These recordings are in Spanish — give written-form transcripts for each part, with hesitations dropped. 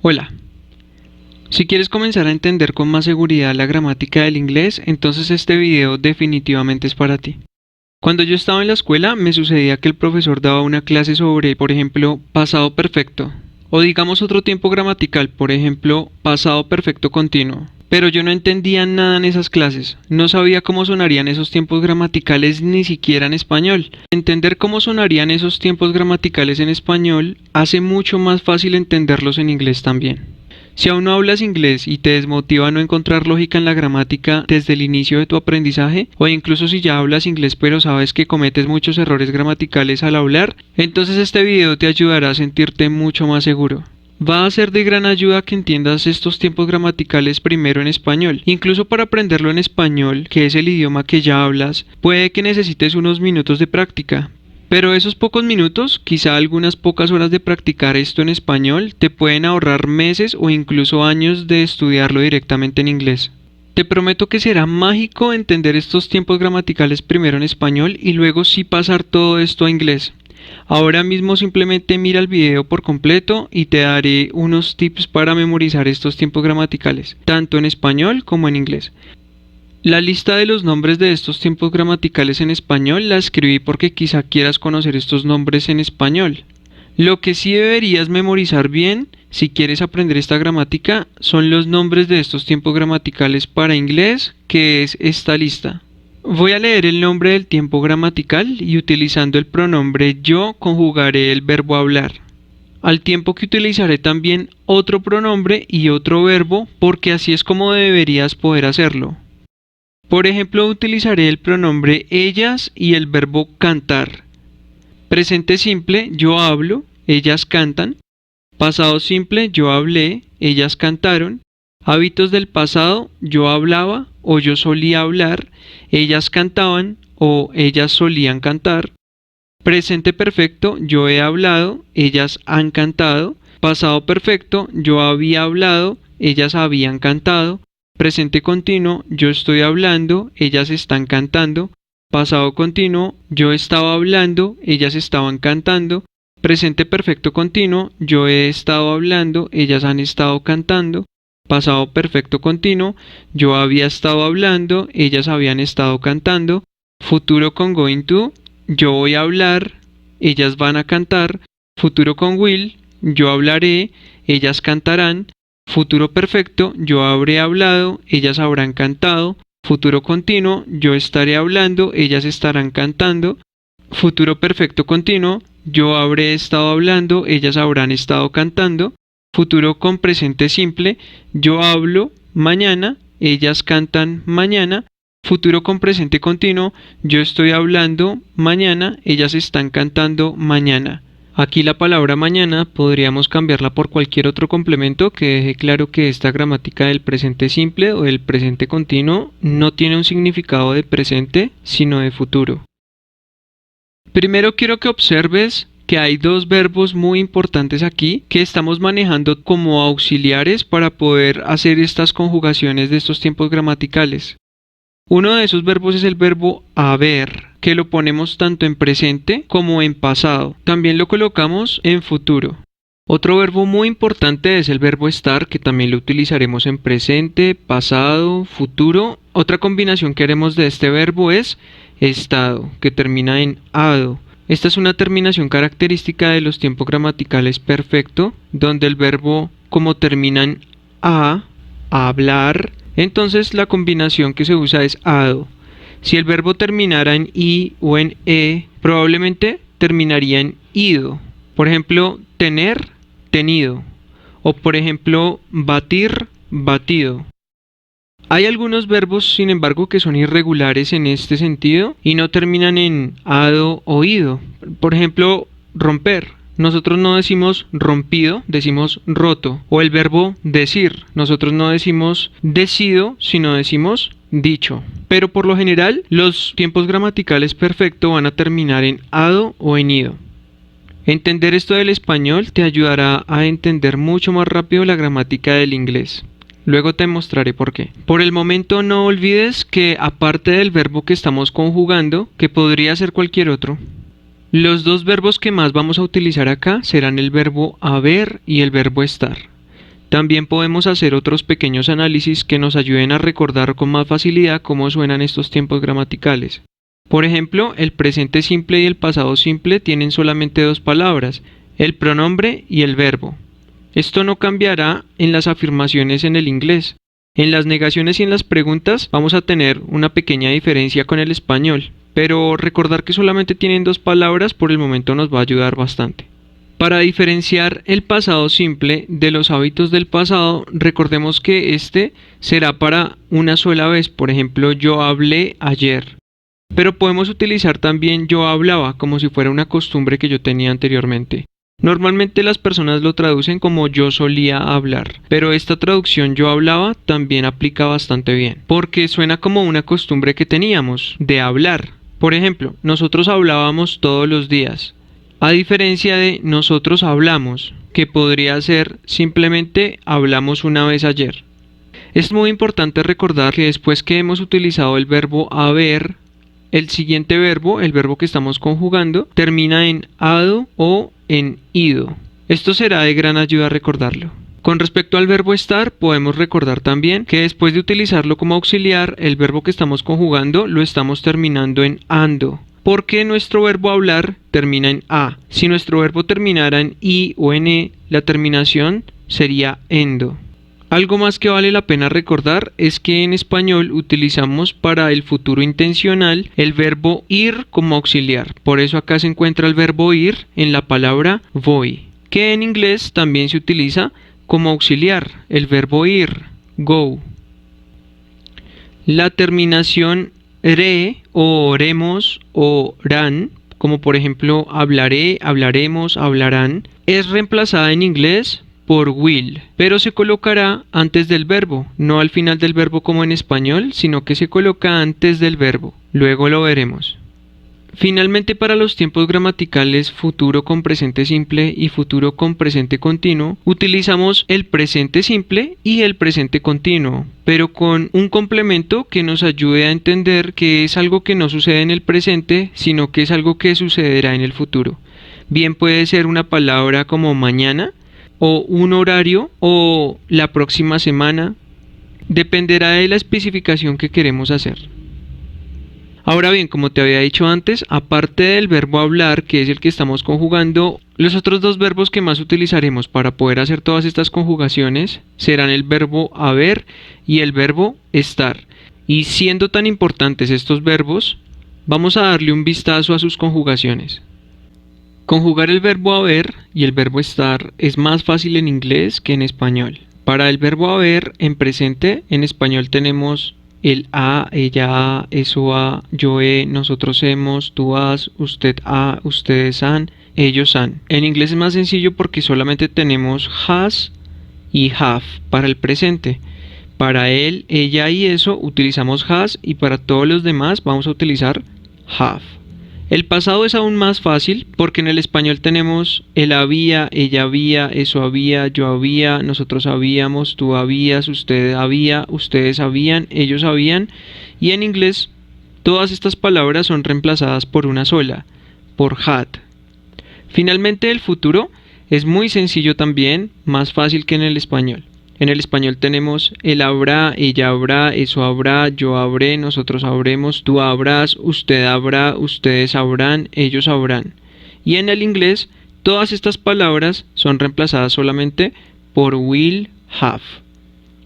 Hola. Si quieres comenzar a entender con más seguridad la gramática del inglés, entonces este video definitivamente es para ti. Cuando yo estaba en la escuela me sucedía que el profesor daba una clase sobre, por ejemplo, pasado perfecto, o digamos otro tiempo gramatical, por ejemplo, pasado perfecto continuo. Pero yo no entendía nada en esas clases, no sabía cómo sonarían esos tiempos gramaticales ni siquiera en español. Entender cómo sonarían esos tiempos gramaticales en español hace mucho más fácil entenderlos en inglés también. Si aún no hablas inglés y te desmotiva no encontrar lógica en la gramática desde el inicio de tu aprendizaje, o incluso si ya hablas inglés pero sabes que cometes muchos errores gramaticales al hablar, entonces este video te ayudará a sentirte mucho más seguro. Va a ser de gran ayuda que entiendas estos tiempos gramaticales primero en español. Incluso para aprenderlo en español, que es el idioma que ya hablas, puede que necesites unos minutos de práctica. Pero esos pocos minutos, quizá algunas pocas horas de practicar esto en español, te pueden ahorrar meses o incluso años de estudiarlo directamente en inglés. Te prometo que será mágico entender estos tiempos gramaticales primero en español y luego sí pasar todo esto a inglés. Ahora mismo simplemente mira el video por completo y te daré unos tips para memorizar estos tiempos gramaticales, tanto en español como en inglés. La lista de los nombres de estos tiempos gramaticales en español la escribí porque quizá quieras conocer estos nombres en español. Lo que sí deberías memorizar bien, si quieres aprender esta gramática, son los nombres de estos tiempos gramaticales para inglés, que es esta lista. Voy a leer el nombre del tiempo gramatical y utilizando el pronombre yo conjugaré el verbo hablar. Al tiempo que utilizaré también otro pronombre y otro verbo porque así es como deberías poder hacerlo. Por ejemplo, utilizaré el pronombre ellas y el verbo cantar. Presente simple, yo hablo, ellas cantan. Pasado simple, yo hablé, ellas cantaron. Hábitos del pasado, yo hablaba o yo solía hablar, ellas cantaban o ellas solían cantar. Presente perfecto, yo he hablado, ellas han cantado. Pasado perfecto, yo había hablado, ellas habían cantado. Presente continuo, yo estoy hablando, ellas están cantando. Pasado continuo, yo estaba hablando, ellas estaban cantando. Presente perfecto continuo, yo he estado hablando, ellas han estado cantando. Pasado perfecto continuo, yo había estado hablando, ellas habían estado cantando. Futuro con going to, yo voy a hablar, ellas van a cantar. Futuro con will, yo hablaré, ellas cantarán. Futuro perfecto, yo habré hablado, ellas habrán cantado. Futuro continuo, yo estaré hablando, ellas estarán cantando. Futuro perfecto continuo, yo habré estado hablando, ellas habrán estado cantando. Futuro con presente simple, yo hablo mañana, ellas cantan mañana. Futuro con presente continuo, yo estoy hablando mañana, ellas están cantando mañana. Aquí la palabra mañana podríamos cambiarla por cualquier otro complemento que deje claro que esta gramática del presente simple o del presente continuo no tiene un significado de presente, sino de futuro. Primero quiero que observes que hay dos verbos muy importantes aquí que estamos manejando como auxiliares para poder hacer estas conjugaciones de estos tiempos gramaticales. Uno de esos verbos es el verbo haber, que lo ponemos tanto en presente como en pasado. También lo colocamos en futuro. Otro verbo muy importante es el verbo estar, que también lo utilizaremos en presente, pasado, futuro. Otra combinación que haremos de este verbo es estado, que termina en ado. Esta es una terminación característica de los tiempos gramaticales perfecto, donde el verbo como termina en a, hablar, entonces la combinación que se usa es ado. Si el verbo terminara en i o en e, probablemente terminaría en ido. Por ejemplo, tener, tenido. O por ejemplo, batir, batido. Hay algunos verbos, sin embargo, que son irregulares en este sentido y no terminan en ado o ido. Por ejemplo, romper. Nosotros no decimos rompido, decimos roto. O el verbo decir. Nosotros no decimos decido, sino decimos dicho. Pero por lo general, los tiempos gramaticales perfecto van a terminar en ado o en ido. Entender esto del español te ayudará a entender mucho más rápido la gramática del inglés. Luego te mostraré por qué. Por el momento no olvides que aparte del verbo que estamos conjugando, que podría ser cualquier otro, los dos verbos que más vamos a utilizar acá serán el verbo haber y el verbo estar. También podemos hacer otros pequeños análisis que nos ayuden a recordar con más facilidad cómo suenan estos tiempos gramaticales. Por ejemplo, el presente simple y el pasado simple tienen solamente dos palabras, el pronombre y el verbo. Esto no cambiará en las afirmaciones en el inglés. En las negaciones y en las preguntas vamos a tener una pequeña diferencia con el español, pero recordar que solamente tienen dos palabras por el momento nos va a ayudar bastante. Para diferenciar el pasado simple de los hábitos del pasado, recordemos que este será para una sola vez. Por ejemplo, yo hablé ayer. Pero podemos utilizar también yo hablaba como si fuera una costumbre que yo tenía anteriormente. Normalmente las personas lo traducen como yo solía hablar, pero esta traducción yo hablaba también aplica bastante bien, porque suena como una costumbre que teníamos de hablar. Por ejemplo, nosotros hablábamos todos los días, a diferencia de nosotros hablamos, que podría ser simplemente hablamos una vez ayer. Es muy importante recordar que después que hemos utilizado el verbo haber, el siguiente verbo, el verbo que estamos conjugando, termina en ado o en ido. Esto será de gran ayuda a recordarlo. Con respecto al verbo estar, podemos recordar también que después de utilizarlo como auxiliar, el verbo que estamos conjugando lo estamos terminando en ando, porque nuestro verbo hablar termina en a. Si nuestro verbo terminara en i o en e, la terminación sería endo. Algo más que vale la pena recordar es que en español utilizamos para el futuro intencional el verbo ir como auxiliar. Por eso acá se encuentra el verbo ir en la palabra voy, que en inglés también se utiliza como auxiliar, el verbo ir, go. La terminación re o oremos o ran, como por ejemplo hablaré, hablaremos, hablarán, es reemplazada en inglés por will, pero se colocará antes del verbo, no al final del verbo como en español, sino que se coloca antes del verbo. Luego lo veremos. Finalmente, para los tiempos gramaticales futuro con presente simple y futuro con presente continuo, utilizamos el presente simple y el presente continuo, pero con un complemento que nos ayude a entender que es algo que no sucede en el presente, sino que es algo que sucederá en el futuro. Bien puede ser una palabra como mañana, o un horario, o la próxima semana. Dependerá de la especificación que queremos hacer. Ahora bien, como te había dicho antes, aparte del verbo hablar, que es el que estamos conjugando, los otros dos verbos que más utilizaremos para poder hacer todas estas conjugaciones serán el verbo haber y el verbo estar. Y siendo tan importantes estos verbos, vamos a darle un vistazo a sus conjugaciones. Conjugar el verbo haber y el verbo estar es más fácil en inglés que en español. Para el verbo haber en presente, en español tenemos el ha, ella ha, eso ha, yo he, nosotros hemos, tú has, usted ha, ustedes han, ellos han. En inglés es más sencillo porque solamente tenemos has y have para el presente. Para él, ella y eso utilizamos has y para todos los demás vamos a utilizar have. El pasado es aún más fácil porque en el español tenemos el había, ella había, eso había, yo había, nosotros habíamos, tú habías, usted había, ustedes habían, ellos habían, y en inglés todas estas palabras son reemplazadas por una sola, por had. Finalmente el futuro es muy sencillo también, más fácil que en el español. En el español tenemos el habrá, ella habrá, eso habrá, yo habré, nosotros habremos, tú habrás, usted habrá, ustedes habrán, ellos habrán. Y en el inglés, todas estas palabras son reemplazadas solamente por will, have.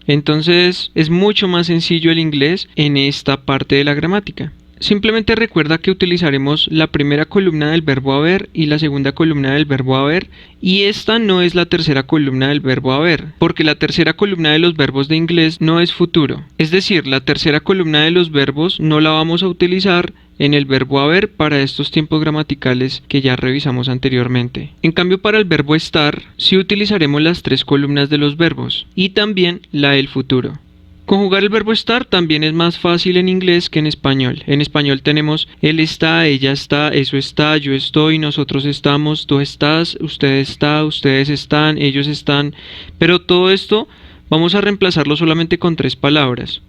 Entonces, es mucho más sencillo el inglés en esta parte de la gramática. Simplemente recuerda que utilizaremos la primera columna del verbo haber y la segunda columna del verbo haber, y esta no es la tercera columna del verbo haber, porque la tercera columna de los verbos de inglés no es futuro. Es decir, la tercera columna de los verbos no la vamos a utilizar en el verbo haber para estos tiempos gramaticales que ya revisamos anteriormente. En cambio, para el verbo estar, sí utilizaremos las tres columnas de los verbos y también la del futuro. Conjugar el verbo estar también es más fácil en inglés que en español. En español tenemos él está, ella está, eso está, yo estoy, nosotros estamos, tú estás, usted está, ustedes están, ellos están. Pero todo esto vamos a reemplazarlo solamente con tres palabras.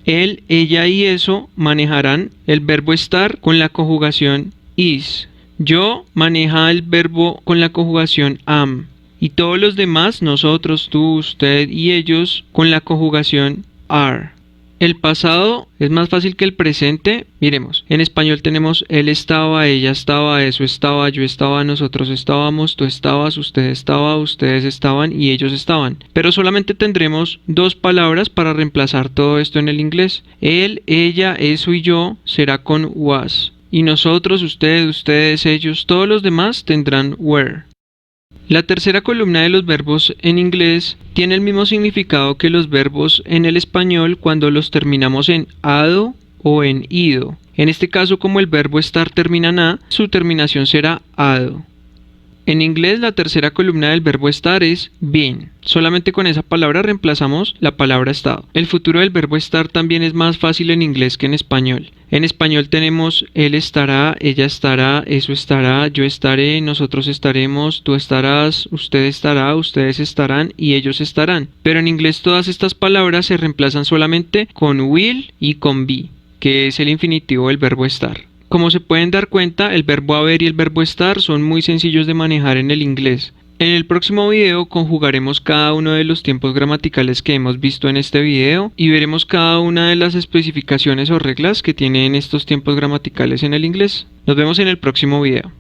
Él, ella y eso manejarán el verbo estar con la conjugación is. Yo maneja el verbo con la conjugación am. y todos los demás, nosotros, tú, usted y ellos, con la conjugación are. El pasado es más fácil que el presente. Miremos, en español tenemos él estaba, ella estaba, eso estaba, yo estaba, nosotros estábamos, tú estabas, usted estaba, ustedes estaban y ellos estaban. Pero solamente tendremos dos palabras para reemplazar todo esto en el inglés. Él, ella, eso y yo será con was. Y nosotros, usted, ustedes, ellos, todos los demás tendrán were. La tercera columna de los verbos en inglés tiene el mismo significado que los verbos en el español cuando los terminamos en ado o en ido. En este caso, como el verbo estar termina en a, su terminación será ado. En inglés, la tercera columna del verbo estar es been. Solamente con esa palabra reemplazamos la palabra estado. El futuro del verbo estar también es más fácil en inglés que en español. En español tenemos él estará, ella estará, eso estará, yo estaré, nosotros estaremos, tú estarás, usted estará, ustedes estarán y ellos estarán. Pero en inglés todas estas palabras se reemplazan solamente con will y con be, que es el infinitivo del verbo estar. Como se pueden dar cuenta, el verbo haber y el verbo estar son muy sencillos de manejar en el inglés. En el próximo video conjugaremos cada uno de los tiempos gramaticales que hemos visto en este video y veremos cada una de las especificaciones o reglas que tienen estos tiempos gramaticales en el inglés. Nos vemos en el próximo video.